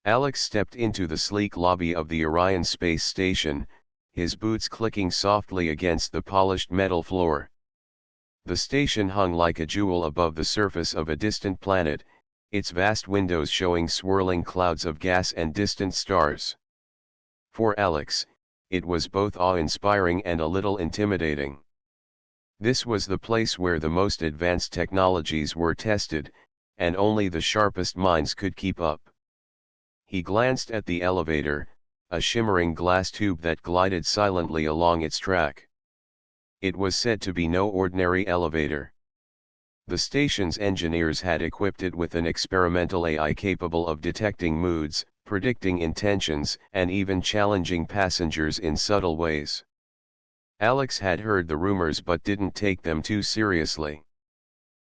Alex stepped into the sleek lobby of the Orion space station, his boots clicking softly against the polished metal floor. The station hung like a jewel above the surface of a distant planet, its vast windows showing swirling clouds of gas and distant stars. For Alex, it was both awe-inspiring and a little intimidating. This was the place where the most advanced technologies were tested, and only the sharpest minds could keep up. He glanced at the elevator, a shimmering glass tube that glided silently along its track. It was said to be no ordinary elevator. The station's engineers had equipped it with an experimental AI capable of detecting moods, predicting intentions, and even challenging passengers in subtle ways. Alex had heard the rumors but didn't take them too seriously.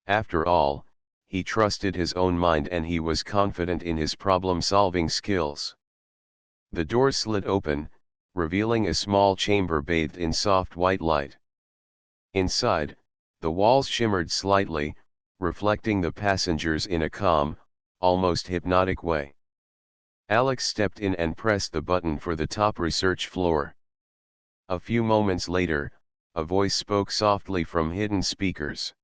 After all, he trusted his own mind and he was confident in his problem-solving skills. The door slid open, revealing a small chamber bathed in soft white light. Inside, the walls shimmered slightly, reflecting the passengers in a calm, almost hypnotic way. Alex stepped in and pressed the button for the top research floor. A few moments later, a voice spoke softly from hidden speakers.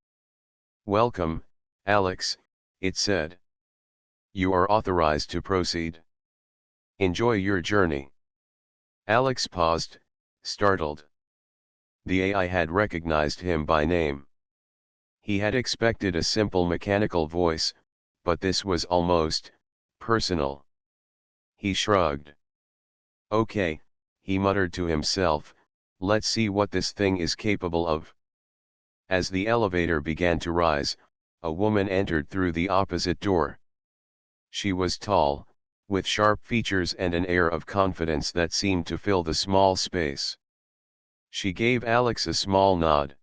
"Welcome, Alex," it said. "You are authorized to proceed. Enjoy your journey." Alex paused, startled. The AI had recognized him by name. He had expected a simple mechanical voice, but this was almost personal. He shrugged. "Okay," he muttered to himself, "let's see what this thing is capable of." As the elevator began to rise, a woman entered through the opposite door. She was tall, with sharp features and an air of confidence that seemed to fill the small space. She gave Alex a small nod.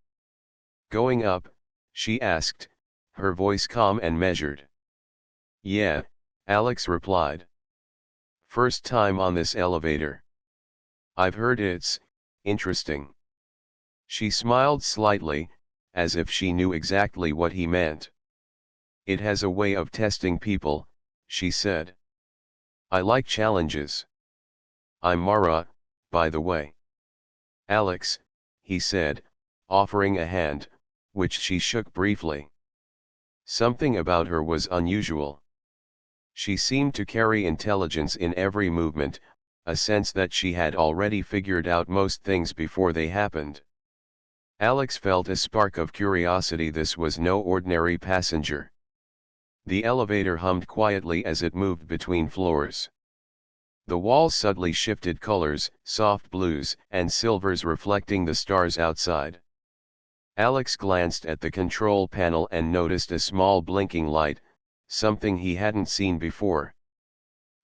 "Going up?" she asked, her voice calm and measured. "Yeah," Alex replied. "First time on this elevator. I've heard it's interesting." She smiled slightly, as if she knew exactly what he meant. "It has a way of testing people," she said. "I like challenges. I'm Mara, by the way." "Alex," he said, offering a hand, which she shook briefly. Something about her was unusual. She seemed to carry intelligence in every movement, a sense that she had already figured out most things before they happened. Alex felt a spark of curiosity. This was no ordinary passenger. The elevator hummed quietly as it moved between floors. The walls suddenly shifted colors, soft blues and silvers reflecting the stars outside. Alex glanced at the control panel and noticed a small blinking light, something he hadn't seen before.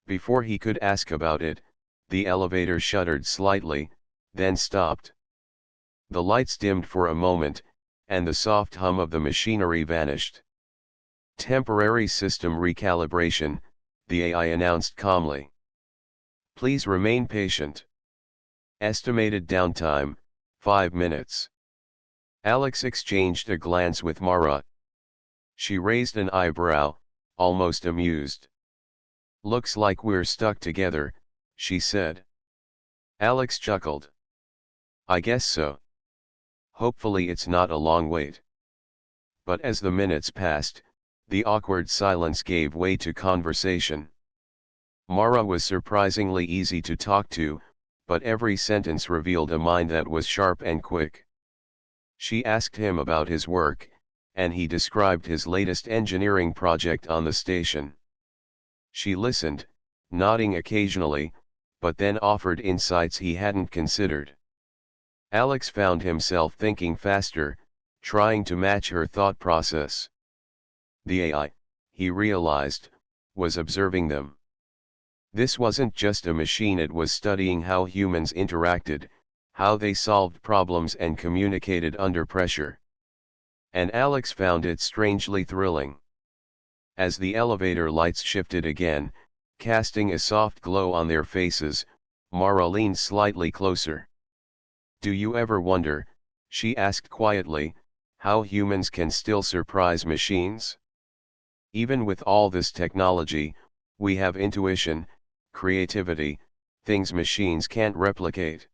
Before he could ask about it, the elevator shuddered slightly, then stopped. The lights dimmed for a moment, and the soft hum of the machinery vanished. "Temporary system recalibration," the AI announced calmly. "Please remain patient. Estimated downtime, 5 minutes." Alex exchanged a glance with Mara. She raised an eyebrow, almost amused. "Looks like we're stuck together," she said. Alex chuckled. "I guess so. Hopefully it's not a long wait." But as the minutes passed, the awkward silence gave way to conversation. Mara was surprisingly easy to talk to, but every sentence revealed a mind that was sharp and quick. She asked him about his work, and he described his latest engineering project on the station. She listened, nodding occasionally, but then offered insights he hadn't considered. Alex found himself thinking faster, trying to match her thought process. The AI, he realized, was observing them. This wasn't just a machine, it was studying how humans interacted, how they solved problems and communicated under pressure. And Alex found it strangely thrilling. As the elevator lights shifted again, casting a soft glow on their faces, Mara leaned slightly closer. "Do you ever wonder," she asked quietly, "how humans can still surprise machines? Even with all this technology, We have intuition, creativity, things machines can't replicate.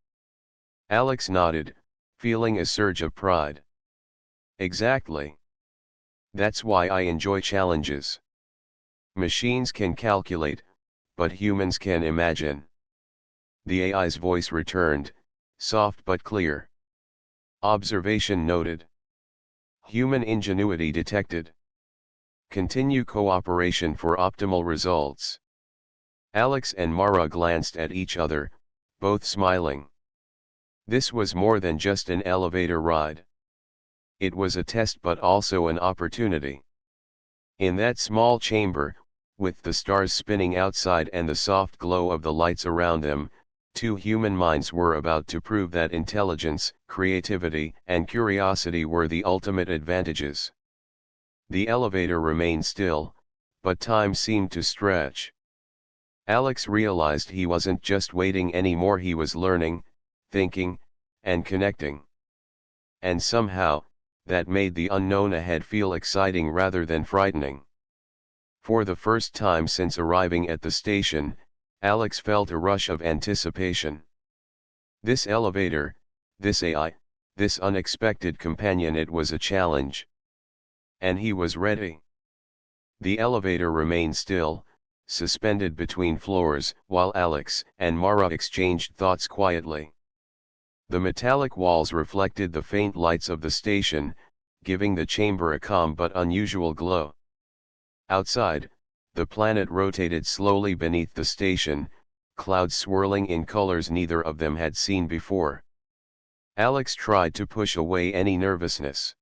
Alex nodded, feeling a surge of pride. Exactly. That's why I enjoy challenges. Machines can calculate, but humans can imagine. The AI's voice returned, soft but clear. Observation noted. Human ingenuity detected. Continue cooperation for optimal results. Alex and Mara glanced at each other, both smiling. This was more than just an elevator ride. It was a test but also an opportunity. In that small chamber, with the stars spinning outside and the soft glow of the lights around them, two human minds were about to prove that intelligence, creativity, and curiosity were the ultimate advantages. The elevator remained still, but time seemed to stretch. Alex realized he wasn't just waiting anymore, he was learning, thinking, and connecting. And somehow, that made the unknown ahead feel exciting rather than frightening. For the first time since arriving at the station, Alex felt a rush of anticipation. This elevator, this AI, this unexpected companion, it was a challenge. And he was ready. The elevator remained still, suspended between floors, while Alex and Mara exchanged thoughts quietly. The metallic walls reflected the faint lights of the station, giving the chamber a calm but unusual glow. Outside, the planet rotated slowly beneath the station, clouds swirling in colors neither of them had seen before. Alex tried to push away any nervousness.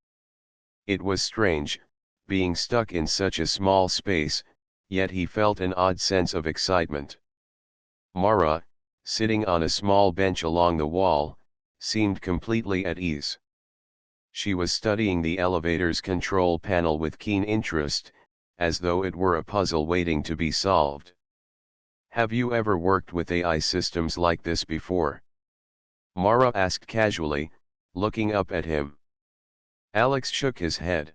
It was strange, being stuck in such a small space, yet he felt an odd sense of excitement. Mara, sitting on a small bench along the wall, seemed completely at ease. She was studying the elevator's control panel with keen interest, as though it were a puzzle waiting to be solved. Have you ever worked with AI systems like this before? Mara asked casually, looking up at him. Alex shook his head.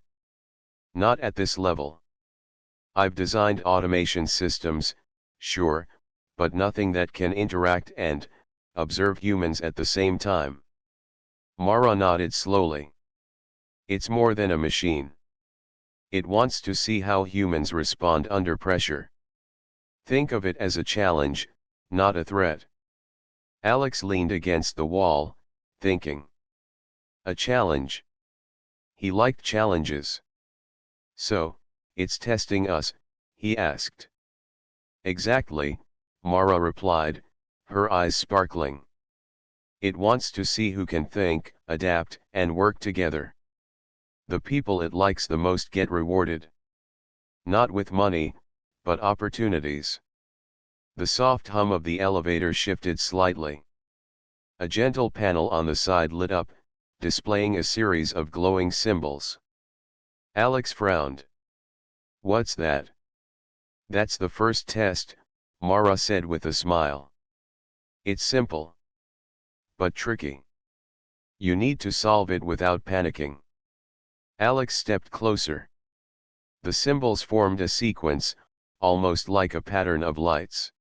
Not at this level. I've designed automation systems, sure, but nothing that can interact and observe humans at the same time. Mara nodded slowly. It's more than a machine. It wants to see how humans respond under pressure. Think of it as a challenge, not a threat. Alex leaned against the wall, thinking. A challenge. He liked challenges. So, it's testing us, he asked. Exactly, Mara replied, her eyes sparkling. It wants to see who can think, adapt, and work together. The people it likes the most get rewarded. Not with money, but opportunities. The soft hum of the elevator shifted slightly. A gentle panel on the side lit up, displaying a series of glowing symbols. Alex frowned. What's that? That's the first test, Mara said with a smile. It's simple. But tricky. You need to solve it without panicking. Alex stepped closer. The symbols formed a sequence, almost like a pattern of lights.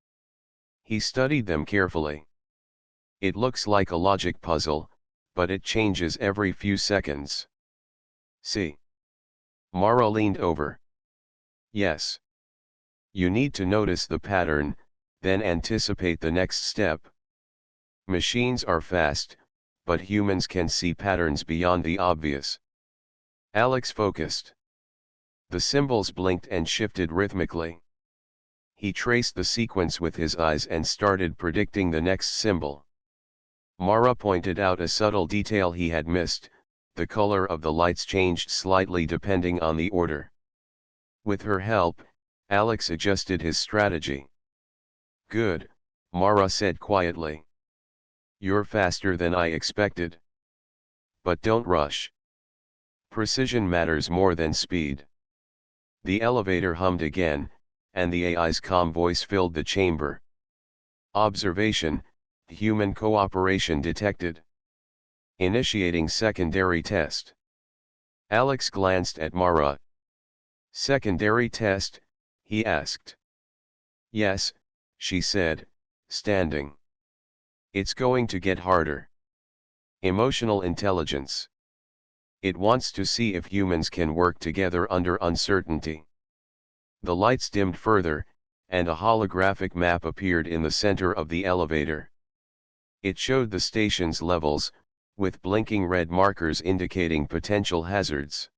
He studied them carefully. It looks like a logic puzzle, but it changes every few seconds. See? Mara leaned over. Yes. You need to notice the pattern, then anticipate the next step. Machines are fast, but humans can see patterns beyond the obvious. Alex focused. The symbols blinked and shifted rhythmically. He traced the sequence with his eyes and started predicting the next symbol. Mara pointed out a subtle detail he had missed: the color of the lights changed slightly depending on the order. With her help, Alex adjusted his strategy. Good, Mara said quietly. You're faster than I expected. But don't rush. Precision matters more than speed. The elevator hummed again, and the AI's calm voice filled the chamber. Observation, human cooperation detected. Initiating secondary test. Alex glanced at Mara. Secondary test, he asked. Yes, she said, standing. It's going to get harder. Emotional intelligence. It wants to see if humans can work together under uncertainty. The lights dimmed further, and a holographic map appeared in the center of the elevator. It showed the station's levels, with blinking red markers indicating potential hazards.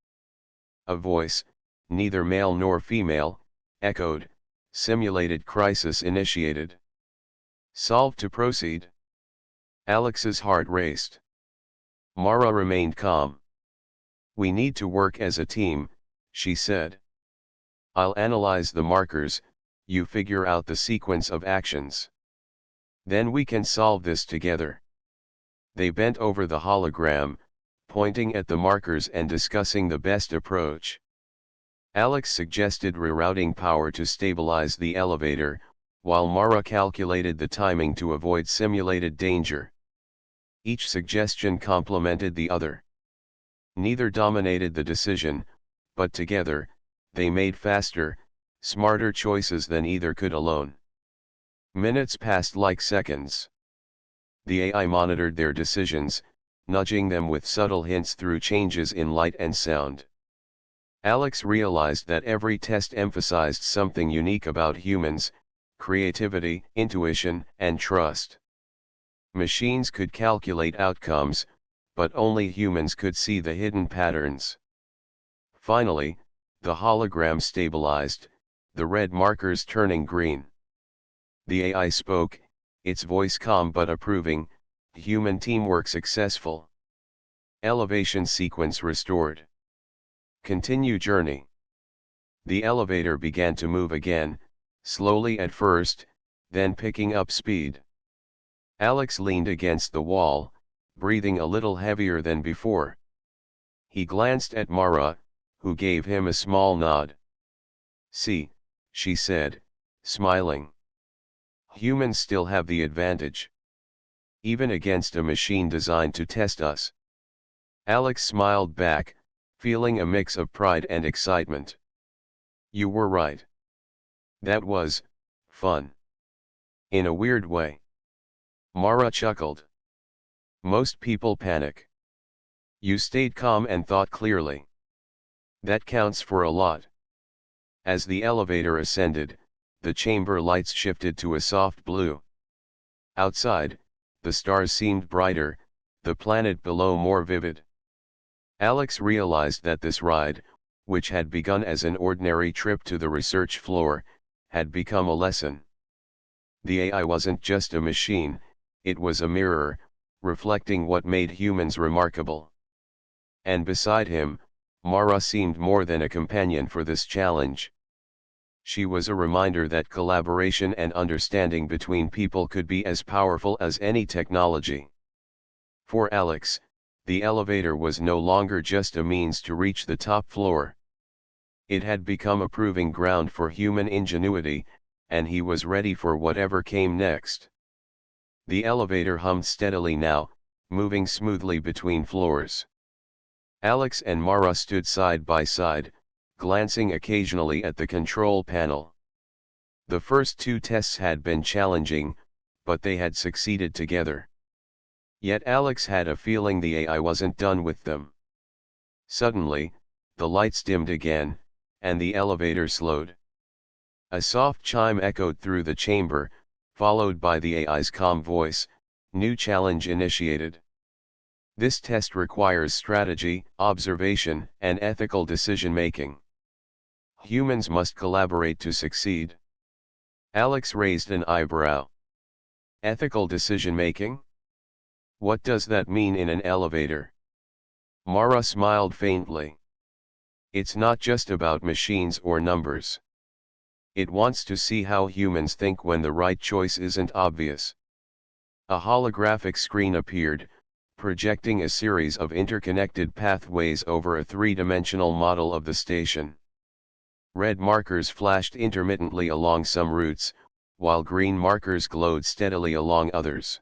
A voice, neither male nor female, echoed, "Simulated crisis initiated. Solve to proceed." Alex's heart raced. Mara remained calm. "We need to work as a team," she said. "I'll analyze the markers, you figure out the sequence of actions. Then we can solve this together." They bent over the hologram, pointing at the markers and discussing the best approach. Alex suggested rerouting power to stabilize the elevator, while Mara calculated the timing to avoid simulated danger. Each suggestion complemented the other. Neither dominated the decision, but together, they made faster, smarter choices than either could alone. Minutes passed like seconds. The AI monitored their decisions, nudging them with subtle hints through changes in light and sound. Alex realized that every test emphasized something unique about humans: creativity, intuition, and trust. Machines could calculate outcomes, but only humans could see the hidden patterns. Finally, the hologram stabilized, the red markers turning green. The AI spoke, its voice calm but approving: "Human teamwork successful. Elevation sequence restored. Continue journey." The elevator began to move again, slowly at first, then picking up speed. Alex leaned against the wall, breathing a little heavier than before. He glanced at Mara, who gave him a small nod. "See," she said, smiling. "Humans still have the advantage. Even against a machine designed to test us." Alex smiled back, feeling a mix of pride and excitement. "You were right. That was fun. In a weird way." Mara chuckled. "Most people panic. You stayed calm and thought clearly. That counts for a lot." As the elevator ascended, the chamber lights shifted to a soft blue. Outside, the stars seemed brighter, the planet below more vivid. Alex realized that this ride, which had begun as an ordinary trip to the research floor, had become a lesson. The AI wasn't just a machine, it was a mirror, reflecting what made humans remarkable. And beside him, Mara seemed more than a companion for this challenge. She was a reminder that collaboration and understanding between people could be as powerful as any technology. For Alex, the elevator was no longer just a means to reach the top floor. It had become a proving ground for human ingenuity, and he was ready for whatever came next. The elevator hummed steadily now, moving smoothly between floors. Alex and Mara stood side by side, glancing occasionally at the control panel. The first two tests had been challenging, but they had succeeded together. Yet Alex had a feeling the AI wasn't done with them. Suddenly, the lights dimmed again, and the elevator slowed. A soft chime echoed through the chamber, followed by the AI's calm voice: "New challenge initiated. This test requires strategy, observation, and ethical decision-making. Humans must collaborate to succeed." Alex raised an eyebrow. "Ethical decision-making? What does that mean in an elevator?" Mara smiled faintly. "It's not just about machines or numbers. It wants to see how humans think when the right choice isn't obvious." A holographic screen appeared, projecting a series of interconnected pathways over a three-dimensional model of the station. Red markers flashed intermittently along some routes, while green markers glowed steadily along others.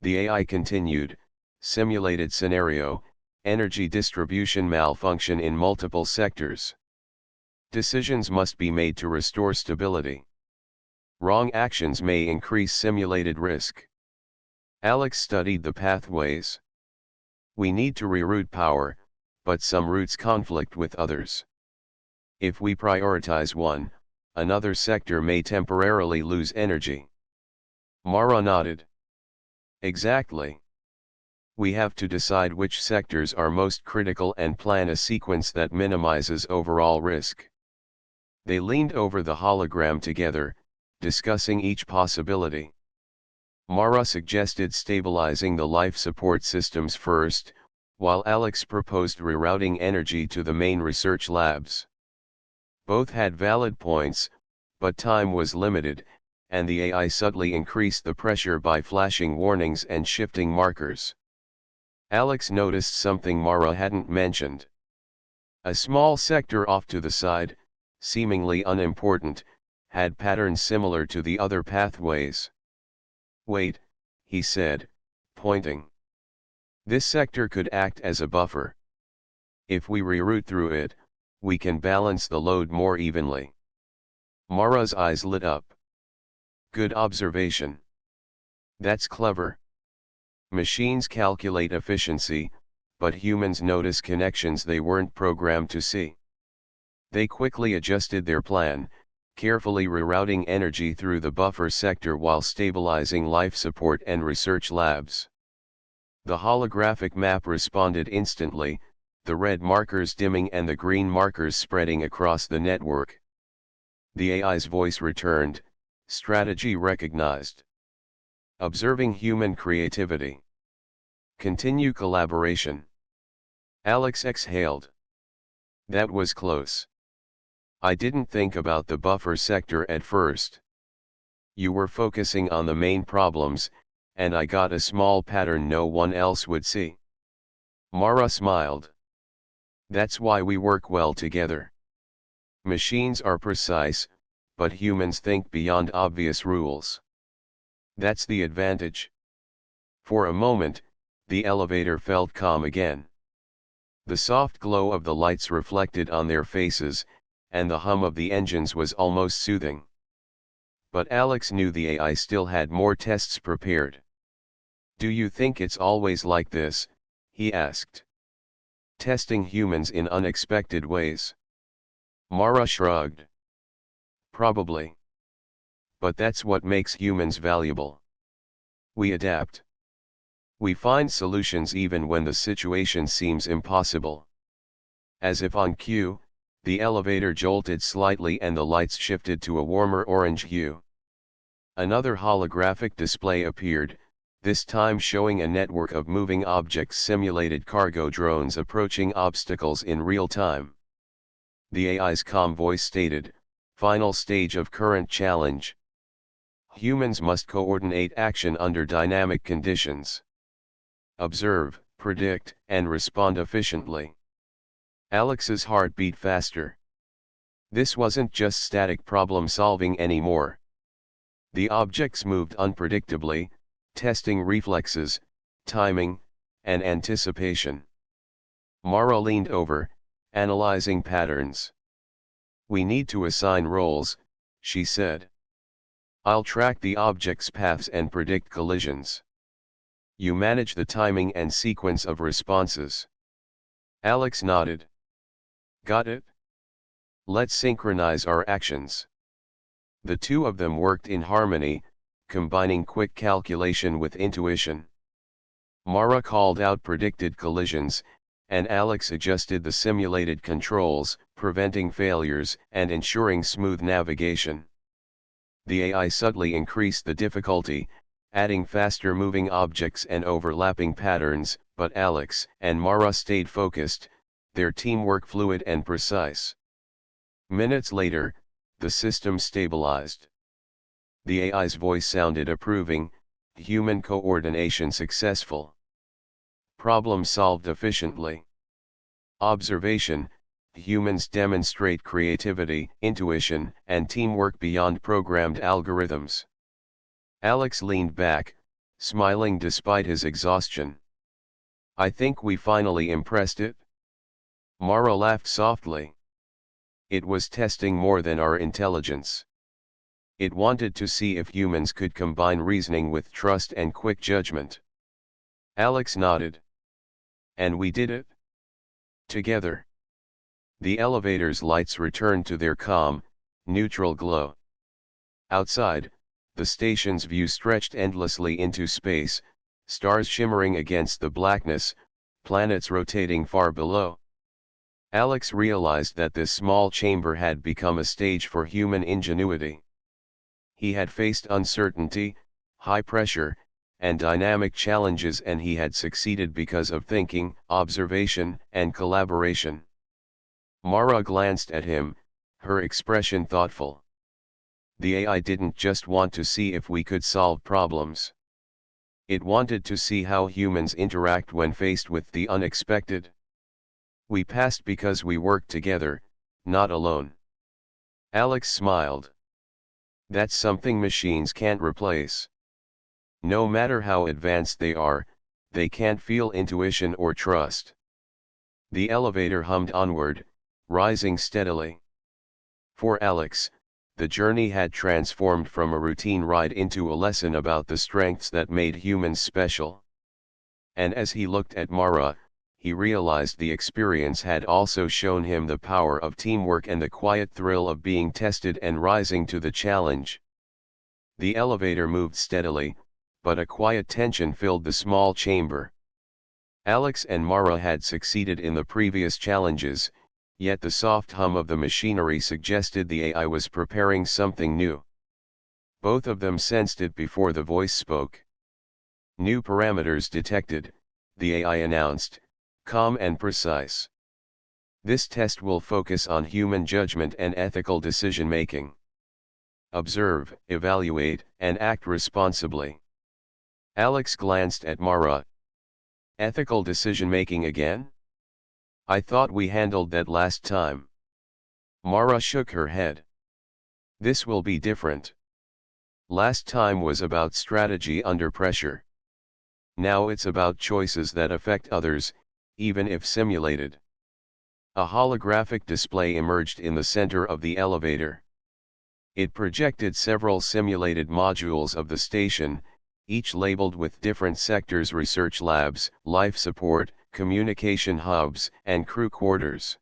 The AI continued: "Simulated scenario, energy distribution malfunction in multiple sectors. Decisions must be made to restore stability. Wrong actions may increase simulated risk. Alex studied the pathways. We need to reroute power, but some routes conflict with others. If we prioritize one, another sector may temporarily lose energy. Mara nodded. Exactly. We have to decide which sectors are most critical and plan a sequence that minimizes overall risk. They leaned over the hologram together, discussing each possibility. Mara suggested stabilizing the life support systems first, while Alex proposed rerouting energy to the main research labs. Both had valid points, but time was limited, and the AI subtly increased the pressure by flashing warnings and shifting markers. Alex noticed something Mara hadn't mentioned. A small sector off to the side, seemingly unimportant, had patterns similar to the other pathways. Wait, he said, pointing. This sector could act as a buffer. If we reroute through it, we can balance the load more evenly. Mara's eyes lit up. Good observation. That's clever. Machines calculate efficiency, but humans notice connections they weren't programmed to see. They quickly adjusted their plan, carefully rerouting energy through the buffer sector while stabilizing life support and research labs. The holographic map responded instantly, the red markers dimming and the green markers spreading across the network. The AI's voice returned, strategy recognized. Observing human creativity. Continue collaboration. Alex exhaled. That was close. I didn't think about the buffer sector at first. You were focusing on the main problems, and I got a small pattern no one else would see. Mara smiled. That's why we work well together. Machines are precise, but humans think beyond obvious rules. That's the advantage. For a moment, the elevator felt calm again. The soft glow of the lights reflected on their faces, and the hum of the engines was almost soothing. But Alex knew the AI still had more tests prepared. Do you think it's always like this? He asked. Testing humans in unexpected ways. Mara shrugged. Probably. But that's what makes humans valuable. We adapt. We find solutions even when the situation seems impossible. As if on cue, the elevator jolted slightly and the lights shifted to a warmer orange hue. Another holographic display appeared, this time showing a network of moving objects, simulated cargo drones approaching obstacles in real time. The AI's calm voice stated, "Final stage of current challenge. Humans must coordinate action under dynamic conditions. Observe, predict, and respond efficiently." Alex's heart beat faster. This wasn't just static problem solving anymore. The objects moved unpredictably, testing reflexes, timing, and anticipation. Mara leaned over, analyzing patterns. We need to assign roles, she said. I'll track the objects' paths and predict collisions. You manage the timing and sequence of responses. Alex nodded. Got it? Let's synchronize our actions. The two of them worked in harmony, combining quick calculation with intuition. Mara called out predicted collisions, and Alex adjusted the simulated controls, preventing failures and ensuring smooth navigation. The AI subtly increased the difficulty, adding faster moving objects and overlapping patterns, but Alex and Mara stayed focused, their teamwork fluid and precise. Minutes later, the system stabilized. The AI's voice sounded approving, human coordination successful. Problem solved efficiently. Observation, humans demonstrate creativity, intuition, and teamwork beyond programmed algorithms. Alex leaned back, smiling despite his exhaustion. I think we finally impressed it. Mara laughed softly. It was testing more than our intelligence. It wanted to see if humans could combine reasoning with trust and quick judgment. Alex nodded. And we did it? Together. The elevator's lights returned to their calm, neutral glow. Outside, the station's view stretched endlessly into space, stars shimmering against the blackness, planets rotating far below. Alex realized that this small chamber had become a stage for human ingenuity. He had faced uncertainty, high pressure, and dynamic challenges, and he had succeeded because of thinking, observation, and collaboration. Mara glanced at him, her expression thoughtful. The AI didn't just want to see if we could solve problems. It wanted to see how humans interact when faced with the unexpected. We passed because we worked together, not alone. Alex smiled. That's something machines can't replace. No matter how advanced they are, they can't feel intuition or trust. The elevator hummed onward, rising steadily. For Alex, the journey had transformed from a routine ride into a lesson about the strengths that made humans special. And as he looked at Mara, he realized the experience had also shown him the power of teamwork and the quiet thrill of being tested and rising to the challenge. The elevator moved steadily, but a quiet tension filled the small chamber. Alex and Mara had succeeded in the previous challenges, yet the soft hum of the machinery suggested the AI was preparing something new. Both of them sensed it before the voice spoke. New parameters detected, the AI announced, calm and precise. This test will focus on human judgment and ethical decision-making. Observe, evaluate, and act responsibly. Alex glanced at Mara. Ethical decision-making again? I thought we handled that last time. Mara shook her head. This will be different. Last time was about strategy under pressure. Now it's about choices that affect others, even if simulated. A holographic display emerged in the center of the elevator. It projected several simulated modules of the station, each labeled with different sectors: research labs, life support, communication hubs, and crew quarters.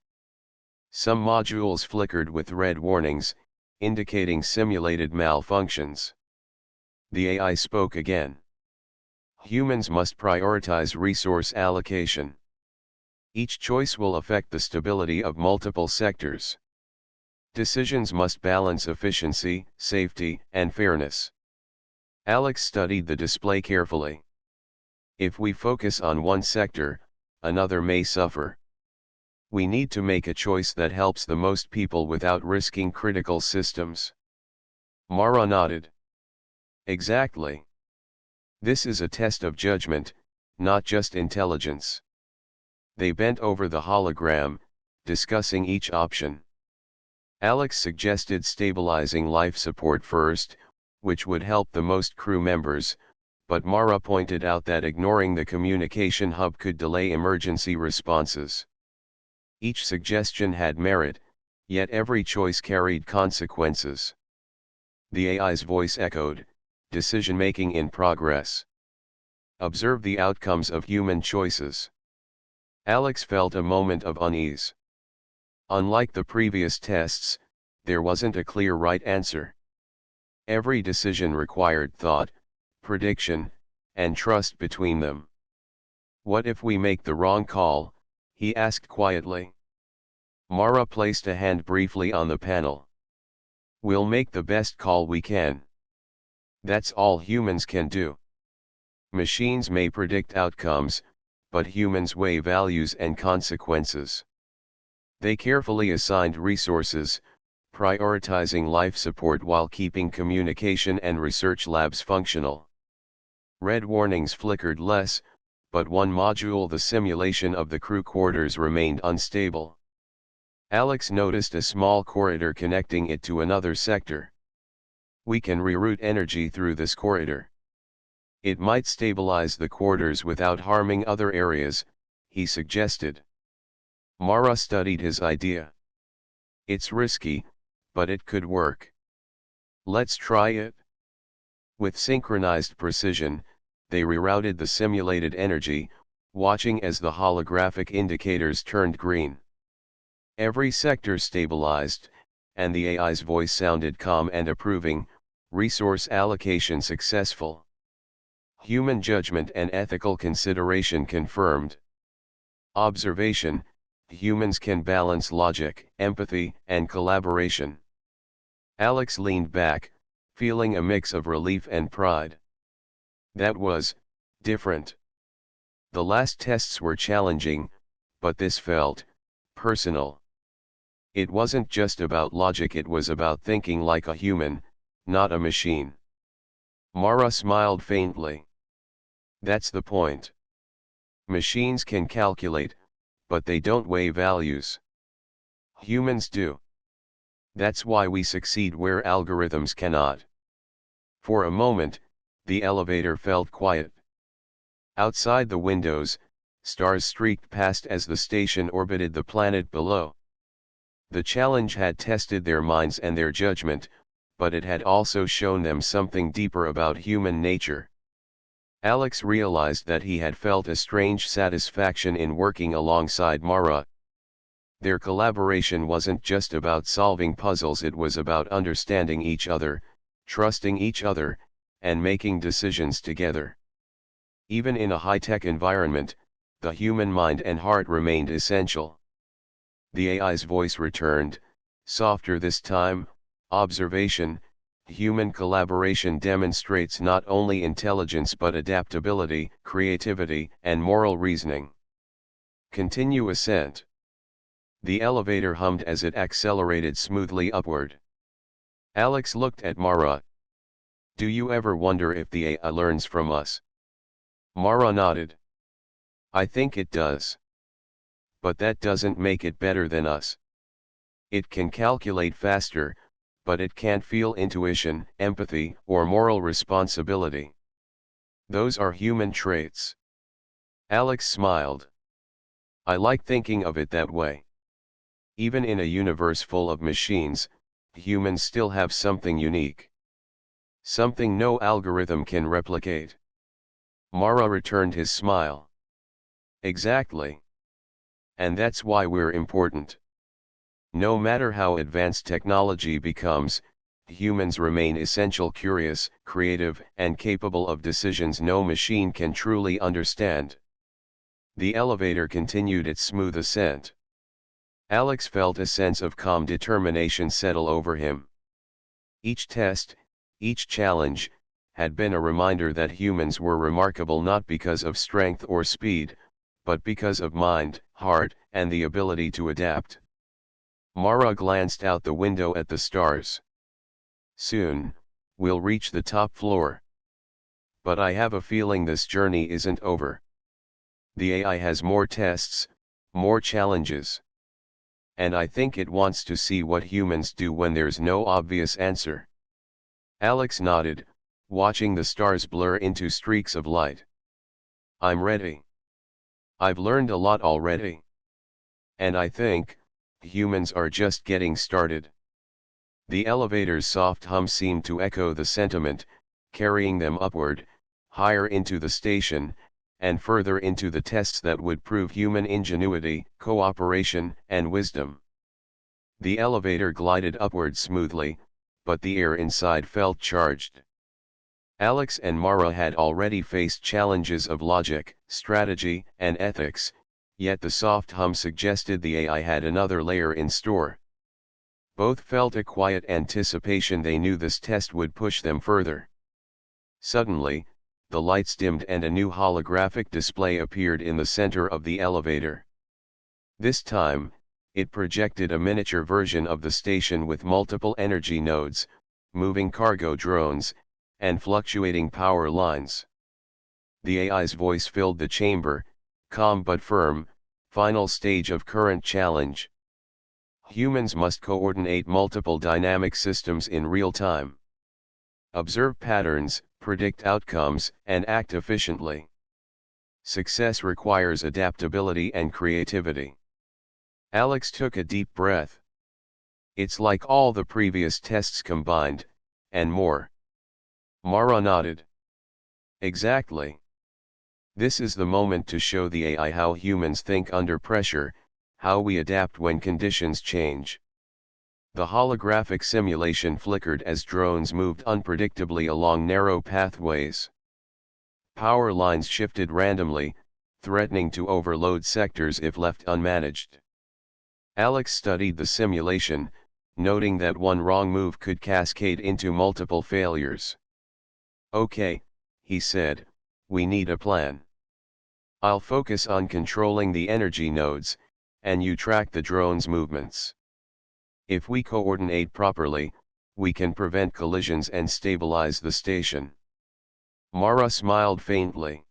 Some modules flickered with red warnings, indicating simulated malfunctions. The AI spoke again. Humans must prioritize resource allocation. Each choice will affect the stability of multiple sectors. Decisions must balance efficiency, safety, and fairness. Alex studied the display carefully. If we focus on one sector, another may suffer. We need to make a choice that helps the most people without risking critical systems. Mara nodded. Exactly. This is a test of judgment, not just intelligence. They bent over the hologram, discussing each option. Alex suggested stabilizing life support first, which would help the most crew members, but Mara pointed out that ignoring the communication hub could delay emergency responses. Each suggestion had merit, yet every choice carried consequences. The AI's voice echoed, decision-making in progress. Observe the outcomes of human choices. Alex felt a moment of unease. Unlike the previous tests, there wasn't a clear right answer. Every decision required thought, prediction, and trust between them. What if we make the wrong call? He asked quietly. Mara placed a hand briefly on the panel. We'll make the best call we can. That's all humans can do. Machines may predict outcomes, but humans weigh values and consequences. They carefully assigned resources, prioritizing life support while keeping communication and research labs functional. Red warnings flickered less, but one module, the simulation of the crew quarters, remained unstable. Alex noticed a small corridor connecting it to another sector. We can reroute energy through this corridor. It might stabilize the quarters without harming other areas, he suggested. Mara studied his idea. It's risky, but it could work. Let's try it. With synchronized precision, they rerouted the simulated energy, watching as the holographic indicators turned green. Every sector stabilized, and the AI's voice sounded calm and approving, resource allocation successful. Human judgment and ethical consideration confirmed. Observation, humans can balance logic, empathy, and collaboration. Alex leaned back, feeling a mix of relief and pride. That was different. The last tests were challenging, but this felt personal. It wasn't just about logic, it was about thinking like a human, not a machine. Mara smiled faintly. That's the point. Machines can calculate, but they don't weigh values. Humans do. That's why we succeed where algorithms cannot. For a moment, the elevator felt quiet. Outside the windows, stars streaked past as the station orbited the planet below. The challenge had tested their minds and their judgment, but it had also shown them something deeper about human nature. Alex realized that he had felt a strange satisfaction in working alongside Mara. Their collaboration wasn't just about solving puzzles, it was about understanding each other, trusting each other, and making decisions together. Even in a high-tech environment, the human mind and heart remained essential. The AI's voice returned, softer this time. Observation, human collaboration demonstrates not only intelligence but adaptability, creativity, and moral reasoning. Continue ascent. The elevator hummed as it accelerated smoothly upward. Alex looked at Mara. Do you ever wonder if the AI learns from us? Mara nodded. I think it does. But that doesn't make it better than us. It can calculate faster, but it can't feel intuition, empathy, or moral responsibility. Those are human traits. Alex smiled. I like thinking of it that way. Even in a universe full of machines, humans still have something unique. Something no algorithm can replicate. Mara returned his smile. Exactly. And that's why we're important. No matter how advanced technology becomes, humans remain essential, curious, creative, and capable of decisions no machine can truly understand. The elevator continued its smooth ascent. Alex felt a sense of calm determination settle over him. Each test, each challenge, had been a reminder that humans were remarkable not because of strength or speed, but because of mind, heart, and the ability to adapt. Mara glanced out the window at the stars. Soon, we'll reach the top floor. But I have a feeling this journey isn't over. The AI has more tests, more challenges. And I think it wants to see what humans do when there's no obvious answer. Alex nodded, watching the stars blur into streaks of light. I'm ready. I've learned a lot already. And I think, humans are just getting started. The elevator's soft hum seemed to echo the sentiment, carrying them upward, higher into the station, and further into the tests that would prove human ingenuity, cooperation, and wisdom. The elevator glided upward smoothly, but the air inside felt charged. Alex and Mara had already faced challenges of logic, strategy, and ethics, yet the soft hum suggested the AI had another layer in store. Both felt a quiet anticipation. They knew this test would push them further. Suddenly, the lights dimmed and a new holographic display appeared in the center of the elevator. This time, it projected a miniature version of the station with multiple energy nodes, moving cargo drones, and fluctuating power lines. The AI's voice filled the chamber, calm but firm. Final stage of current challenge. Humans must coordinate multiple dynamic systems in real time. Observe patterns, predict outcomes, and act efficiently. Success requires adaptability and creativity. Alex took a deep breath. It's like all the previous tests combined, and more. Mara nodded. Exactly. This is the moment to show the AI how humans think under pressure, how we adapt when conditions change. The holographic simulation flickered as drones moved unpredictably along narrow pathways. Power lines shifted randomly, threatening to overload sectors if left unmanaged. Alex studied the simulation, noting that one wrong move could cascade into multiple failures. "Okay," he said, "we need a plan. I'll focus on controlling the energy nodes, and you track the drone's movements. If we coordinate properly, we can prevent collisions and stabilize the station." Mara smiled faintly.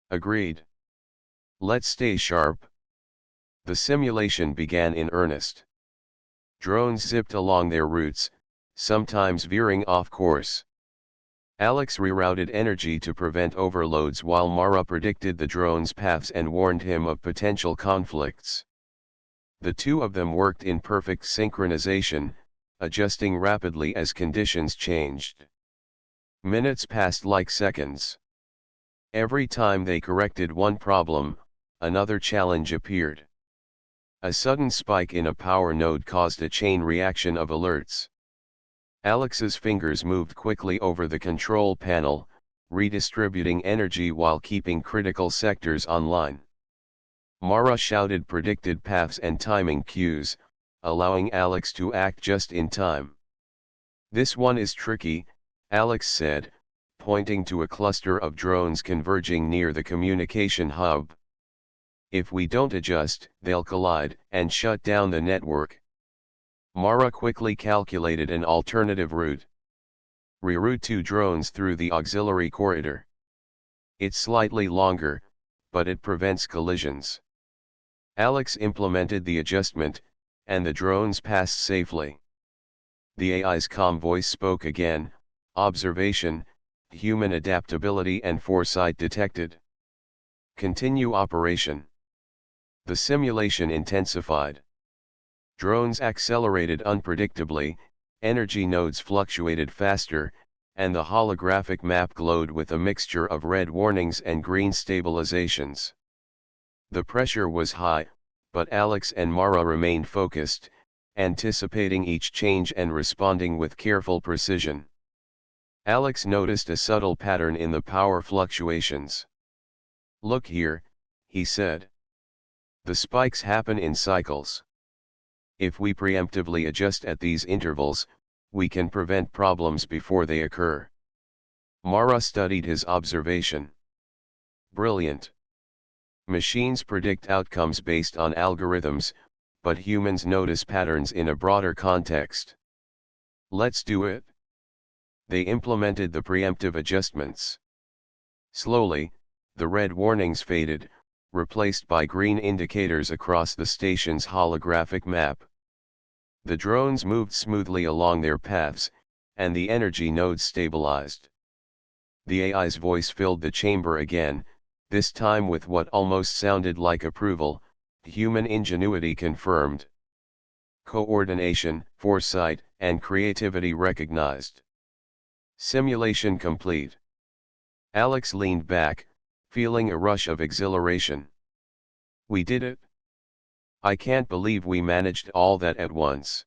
"Agreed. Let's stay sharp." The simulation began in earnest. Drones zipped along their routes, sometimes veering off course. Alex rerouted energy to prevent overloads while Mara predicted the drone's paths and warned him of potential conflicts. The two of them worked in perfect synchronization, adjusting rapidly as conditions changed. Minutes passed like seconds. Every time they corrected one problem, another challenge appeared. A sudden spike in a power node caused a chain reaction of alerts. Alex's fingers moved quickly over the control panel, redistributing energy while keeping critical sectors online. Mara shouted predicted paths and timing cues, allowing Alex to act just in time. "This one is tricky," Alex said, pointing to a cluster of drones converging near the communication hub. "If we don't adjust, they'll collide and shut down the network." Mara quickly calculated an alternative route. "Reroute 2 drones through the auxiliary corridor. It's slightly longer, but it prevents collisions." Alex implemented the adjustment, and the drones passed safely. The AI's calm voice spoke again, "Observation, human adaptability and foresight detected. Continue operation." The simulation intensified. Drones accelerated unpredictably, energy nodes fluctuated faster, and the holographic map glowed with a mixture of red warnings and green stabilizations. The pressure was high, but Alex and Mara remained focused, anticipating each change and responding with careful precision. Alex noticed a subtle pattern in the power fluctuations. "Look here," he said. "The spikes happen in cycles. If we preemptively adjust at these intervals, we can prevent problems before they occur." Mara studied his observation. "Brilliant. Machines predict outcomes based on algorithms, but humans notice patterns in a broader context. Let's do it." They implemented the preemptive adjustments. Slowly, the red warnings faded, replaced by green indicators across the station's holographic map. The drones moved smoothly along their paths, and the energy nodes stabilized. The AI's voice filled the chamber again, this time with what almost sounded like approval. "Human ingenuity confirmed. Coordination, foresight, and creativity recognized. Simulation complete." Alex leaned back, feeling a rush of exhilaration. "We did it. I can't believe we managed all that at once."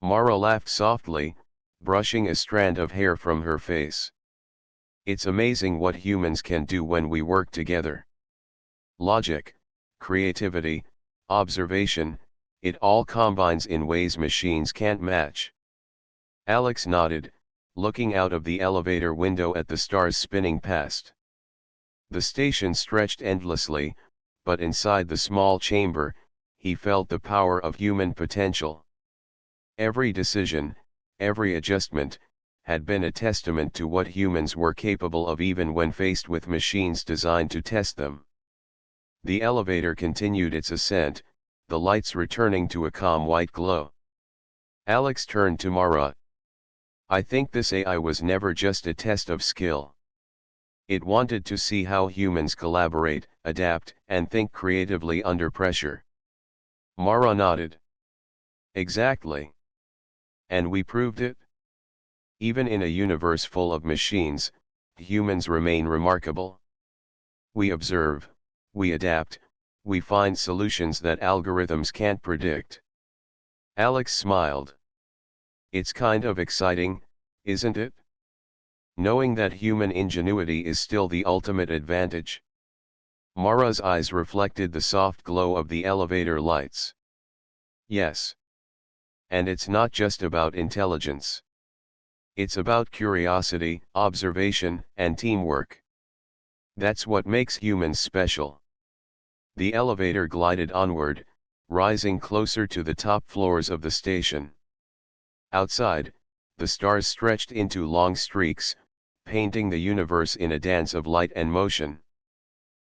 Mara laughed softly, brushing a strand of hair from her face. "It's amazing what humans can do when we work together. Logic, creativity, observation, it all combines in ways machines can't match." Alex nodded, looking out of the elevator window at the stars spinning past. The station stretched endlessly, but inside the small chamber, he felt the power of human potential. Every decision, every adjustment, had been a testament to what humans were capable of even when faced with machines designed to test them. The elevator continued its ascent, the lights returning to a calm white glow. Alex turned to Mara. "I think this AI was never just a test of skill. It wanted to see how humans collaborate, adapt, and think creatively under pressure." Mara nodded. "Exactly. And we proved it?" Even in a universe full of machines, humans remain remarkable. We observe, we adapt, we find solutions that algorithms can't predict. Alex smiled. It's kind of exciting, isn't it? Knowing that human ingenuity is still the ultimate advantage. Mara's eyes reflected the soft glow of the elevator lights. Yes. And it's not just about intelligence. It's about curiosity, observation, and teamwork. That's what makes humans special. The elevator glided onward, rising closer to the top floors of the station. Outside, the stars stretched into long streaks, painting the universe in a dance of light and motion.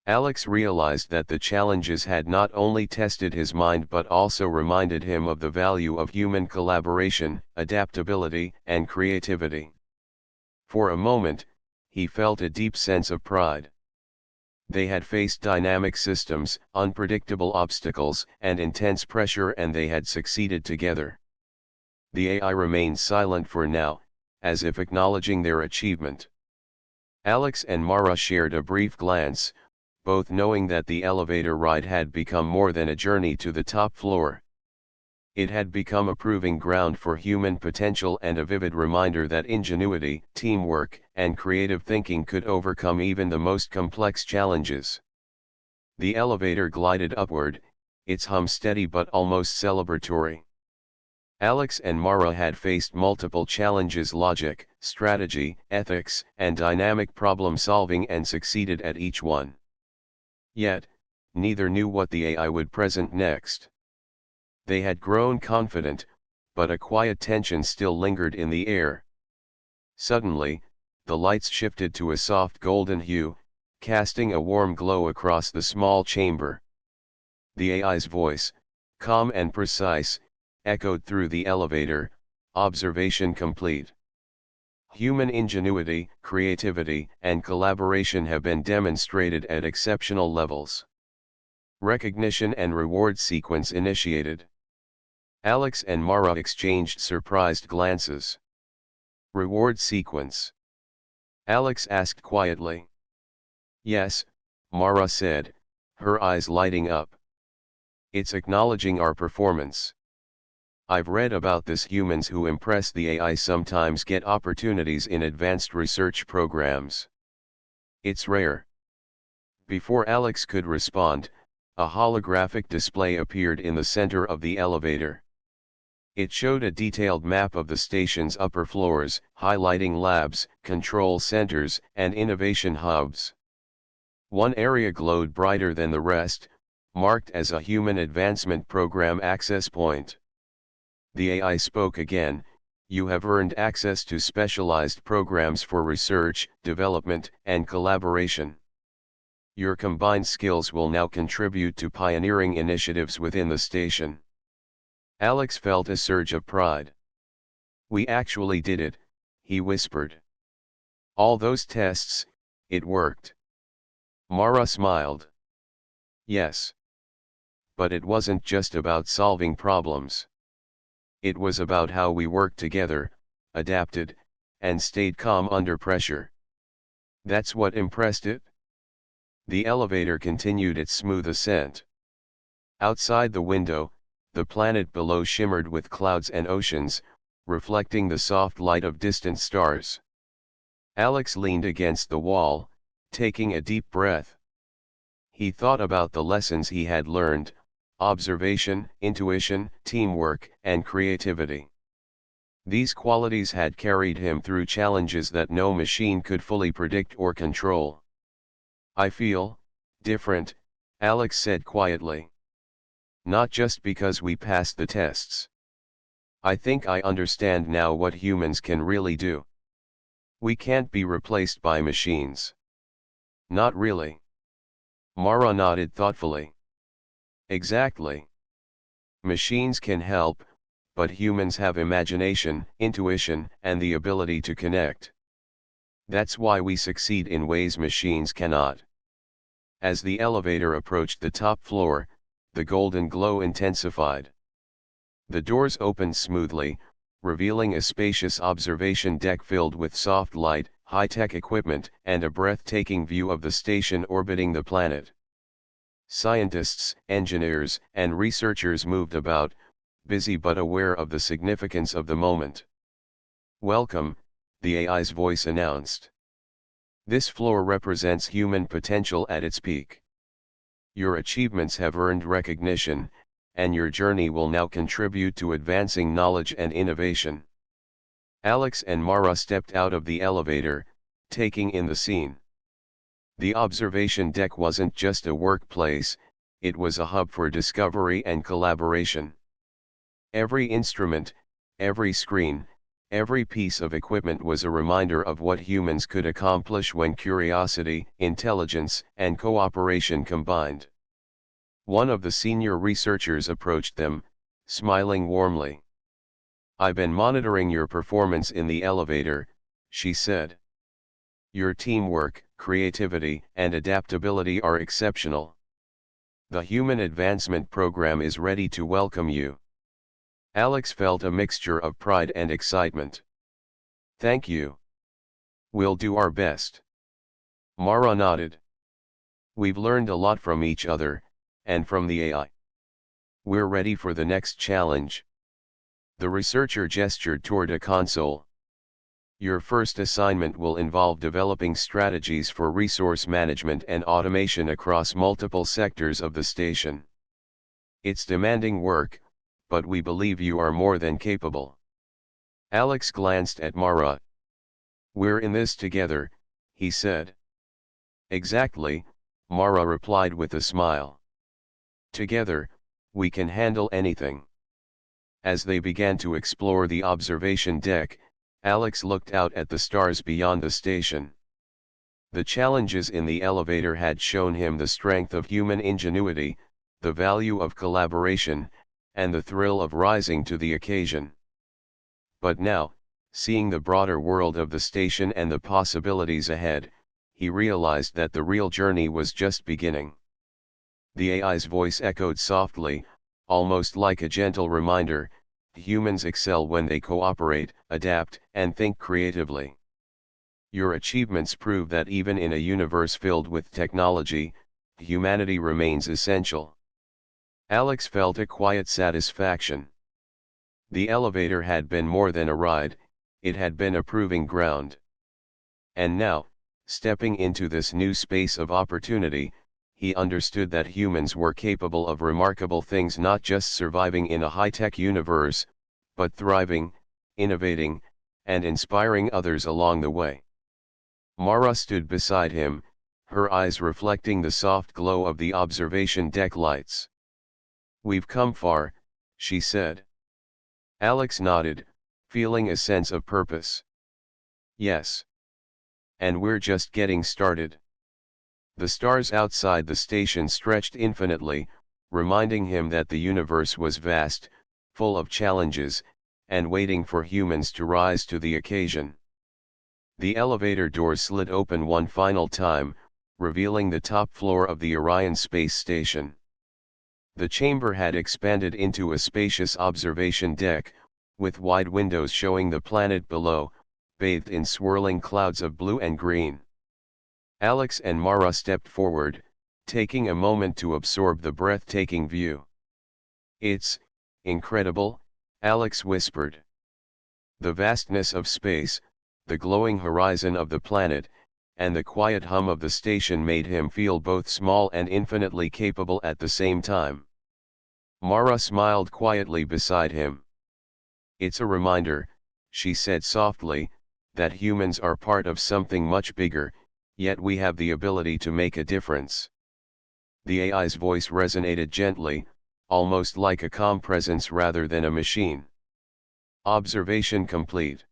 Alex realized that the challenges had not only tested his mind but also reminded him of the value of human collaboration, adaptability, and creativity. For a moment, he felt a deep sense of pride. They had faced dynamic systems, unpredictable obstacles, and intense pressure, and they had succeeded together. The AI remained silent for now, as if acknowledging their achievement. Alex and Mara shared a brief glance, both knowing that the elevator ride had become more than a journey to the top floor. It had become a proving ground for human potential and a vivid reminder that ingenuity, teamwork, and creative thinking could overcome even the most complex challenges. The elevator glided upward, its hum steady but almost celebratory. Alex and Mara had faced multiple challenges: logic, strategy, ethics, and dynamic problem solving, and succeeded at each one. Yet, neither knew what the AI would present next. They had grown confident, but a quiet tension still lingered in the air. Suddenly, the lights shifted to a soft golden hue, casting a warm glow across the small chamber. The AI's voice, calm and precise, echoed through the elevator: "Observation complete. Human ingenuity, creativity, and collaboration have been demonstrated at exceptional levels. Recognition and reward sequence initiated." Alex and Mara exchanged surprised glances. "Reward sequence?" Alex asked quietly. "Yes," Mara said, her eyes lighting up. "It's acknowledging our performance. I've read about this. Humans who impress the AI sometimes get opportunities in advanced research programs. It's rare." Before Alex could respond, a holographic display appeared in the center of the elevator. It showed a detailed map of the station's upper floors, highlighting labs, control centers, and innovation hubs. One area glowed brighter than the rest, marked as a Human Advancement Program access point. The AI spoke again: "You have earned access to specialized programs for research, development, and collaboration. Your combined skills will now contribute to pioneering initiatives within the station." Alex felt a surge of pride. "We actually did it," he whispered. "All those tests, it worked." Mara smiled. "Yes. But it wasn't just about solving problems. It was about how we worked together, adapted, and stayed calm under pressure. That's what impressed it." The elevator continued its smooth ascent. Outside the window, the planet below shimmered with clouds and oceans, reflecting the soft light of distant stars. Alex leaned against the wall, taking a deep breath. He thought about the lessons he had learned: observation, intuition, teamwork, and creativity. These qualities had carried him through challenges that no machine could fully predict or control. "I feel different," Alex said quietly. "Not just because we passed the tests. I think I understand now what humans can really do. We can't be replaced by machines." "Not really." Mara nodded thoughtfully. "Exactly. Machines can help, but humans have imagination, intuition, and the ability to connect. That's why we succeed in ways machines cannot." As the elevator approached the top floor, the golden glow intensified. The doors opened smoothly, revealing a spacious observation deck filled with soft light, high-tech equipment, and a breathtaking view of the station orbiting the planet. Scientists, engineers, and researchers moved about, busy but aware of the significance of the moment. "Welcome," the AI's voice announced. "This floor represents human potential at its peak. Your achievements have earned recognition, and your journey will now contribute to advancing knowledge and innovation." Alex and Mara stepped out of the elevator, taking in the scene. The observation deck wasn't just a workplace, it was a hub for discovery and collaboration. Every instrument, every screen, every piece of equipment was a reminder of what humans could accomplish when curiosity, intelligence, and cooperation combined. One of the senior researchers approached them, smiling warmly. "I've been monitoring your performance in the elevator," she said. "Your teamwork, creativity, and adaptability are exceptional. The Human Advancement Program is ready to welcome you." Alex felt a mixture of pride and excitement. "Thank you. We'll do our best." Mara nodded. "We've learned a lot from each other, and from the AI. We're ready for the next challenge." The researcher gestured toward a console. "Your first assignment will involve developing strategies for resource management and automation across multiple sectors of the station. It's demanding work, but we believe you are more than capable." Alex glanced at Mara. "We're in this together," he said. "Exactly," Mara replied with a smile. "Together, we can handle anything." As they began to explore the observation deck, Alex looked out at the stars beyond the station. The challenges in the elevator had shown him the strength of human ingenuity, the value of collaboration, and the thrill of rising to the occasion. But now, seeing the broader world of the station and the possibilities ahead, he realized that the real journey was just beginning. The AI's voice echoed softly, almost like a gentle reminder: "Humans excel when they cooperate, adapt, and think creatively. Your achievements prove that even in a universe filled with technology, humanity remains essential." Alex felt a quiet satisfaction. The elevator had been more than a ride, it had been a proving ground. And now, stepping into this new space of opportunity, he understood that humans were capable of remarkable things, not just surviving in a high-tech universe, but thriving, innovating, and inspiring others along the way. Mara stood beside him, her eyes reflecting the soft glow of the observation deck lights. "We've come far," she said. Alex nodded, feeling a sense of purpose. "Yes. And we're just getting started." The stars outside the station stretched infinitely, reminding him that the universe was vast, full of challenges, and waiting for humans to rise to the occasion. The elevator door slid open one final time, revealing the top floor of the Orion space station. The chamber had expanded into a spacious observation deck, with wide windows showing the planet below, bathed in swirling clouds of blue and green. Alex and Mara stepped forward, taking a moment to absorb the breathtaking view. "It's incredible," Alex whispered. The vastness of space, the glowing horizon of the planet, and the quiet hum of the station made him feel both small and infinitely capable at the same time. Mara smiled quietly beside him. "It's a reminder," she said softly, "that humans are part of something much bigger, yet we have the ability to make a difference." The AI's voice resonated gently, almost like a calm presence rather than a machine. Observation complete.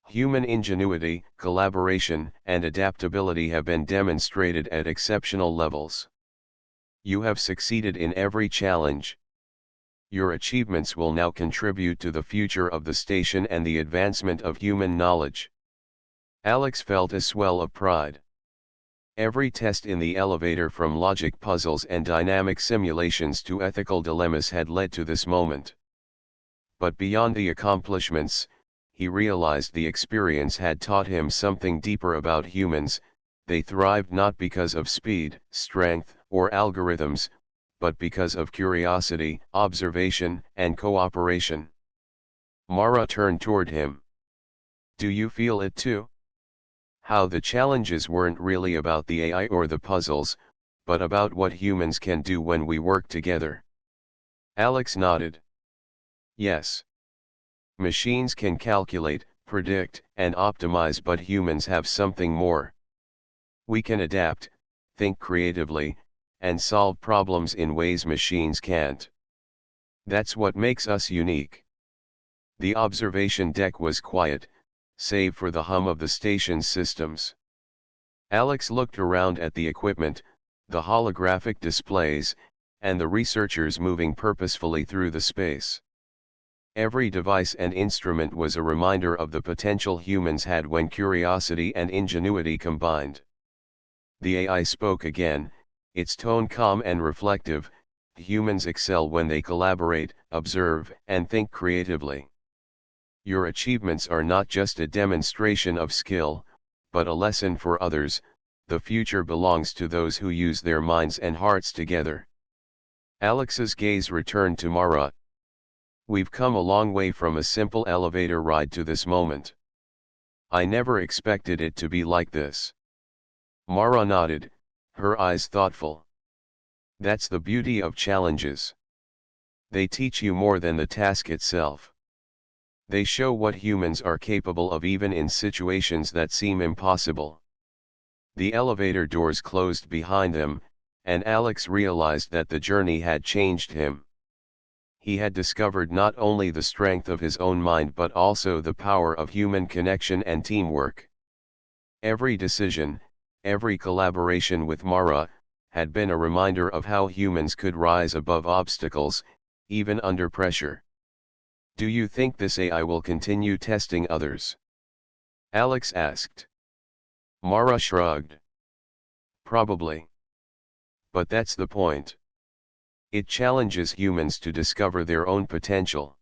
Human ingenuity, collaboration, and adaptability have been demonstrated at exceptional levels. You have succeeded in every challenge. Your achievements will now contribute to the future of the station and the advancement of human knowledge. Alex felt a swell of pride. Every test in the elevator, from logic puzzles and dynamic simulations to ethical dilemmas, had led to this moment. But beyond the accomplishments, he realized the experience had taught him something deeper about humans. They thrived not because of speed, strength, or algorithms, but because of curiosity, observation, and cooperation. Mara turned toward him. Do you feel it too? How the challenges weren't really about the AI or the puzzles, but about what humans can do when we work together. Alex nodded. Yes. Machines can calculate, predict, and optimize, but humans have something more. We can adapt, think creatively, and solve problems in ways machines can't. That's what makes us unique. The observation deck was quiet, save for the hum of the station's systems. Alex looked around at the equipment, the holographic displays, and the researchers moving purposefully through the space. Every device and instrument was a reminder of the potential humans had when curiosity and ingenuity combined. The AI spoke again, its tone calm and reflective. Humans excel when they collaborate, observe, and think creatively. Your achievements are not just a demonstration of skill, but a lesson for others. The future belongs to those who use their minds and hearts together. Alex's gaze returned to Mara. We've come a long way from a simple elevator ride to this moment. I never expected it to be like this. Mara nodded, her eyes thoughtful. That's the beauty of challenges. They teach you more than the task itself. They show what humans are capable of even in situations that seem impossible. The elevator doors closed behind them, and Alex realized that the journey had changed him. He had discovered not only the strength of his own mind but also the power of human connection and teamwork. Every decision, every collaboration with Mara, had been a reminder of how humans could rise above obstacles, even under pressure. Do you think this AI will continue testing others? Alex asked. Mara shrugged. Probably. But that's the point. It challenges humans to discover their own potential.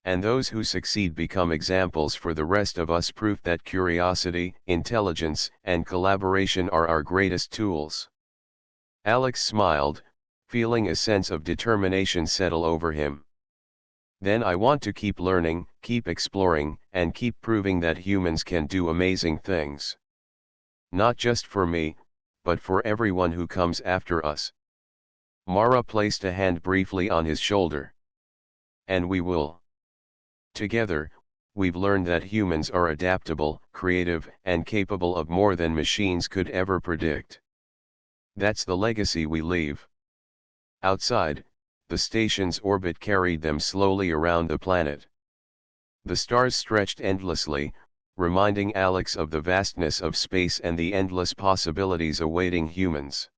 And those who succeed become examples for the rest of us, proof that curiosity, intelligence, and collaboration are our greatest tools. Alex smiled, feeling a sense of determination settle over him. Then I want to keep learning, keep exploring, and keep proving that humans can do amazing things. Not just for me, but for everyone who comes after us. Mara placed a hand briefly on his shoulder. And we will. Together, we've learned that humans are adaptable, creative, and capable of more than machines could ever predict. That's the legacy we leave. Outside, the station's orbit carried them slowly around the planet. The stars stretched endlessly, reminding Alex of the vastness of space and the endless possibilities awaiting humans.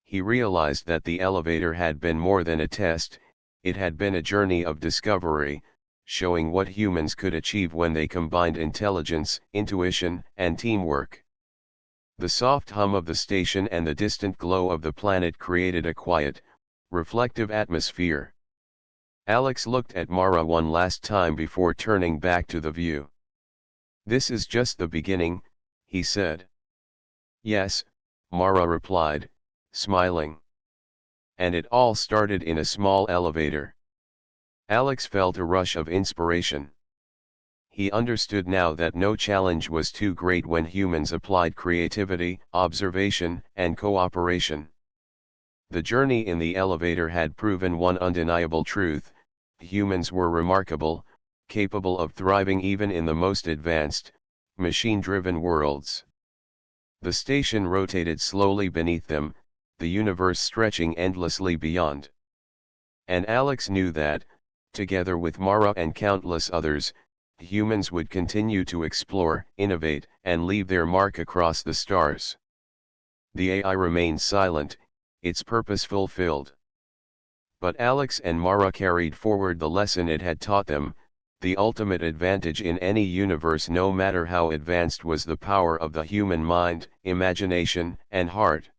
He realized that the elevator had been more than a test, it had been a journey of discovery, showing what humans could achieve when they combined intelligence, intuition, and teamwork. The soft hum of the station and the distant glow of the planet created a quiet, reflective atmosphere. Alex looked at Mara one last time before turning back to the view. This is just the beginning, he said. Yes, Mara replied, smiling. And it all started in a small elevator. Alex felt a rush of inspiration. He understood now that no challenge was too great when humans applied creativity, observation, and cooperation. The journey in the elevator had proven one undeniable truth: humans were remarkable, capable of thriving even in the most advanced, machine-driven worlds. The station rotated slowly beneath them, the universe stretching endlessly beyond. And Alex knew that, together with Mara and countless others, humans would continue to explore, innovate, and leave their mark across the stars. The AI remained silent, its purpose fulfilled. But Alex and Mara carried forward the lesson it had taught them: the ultimate advantage in any universe, no matter how advanced, was the power of the human mind, imagination, and heart.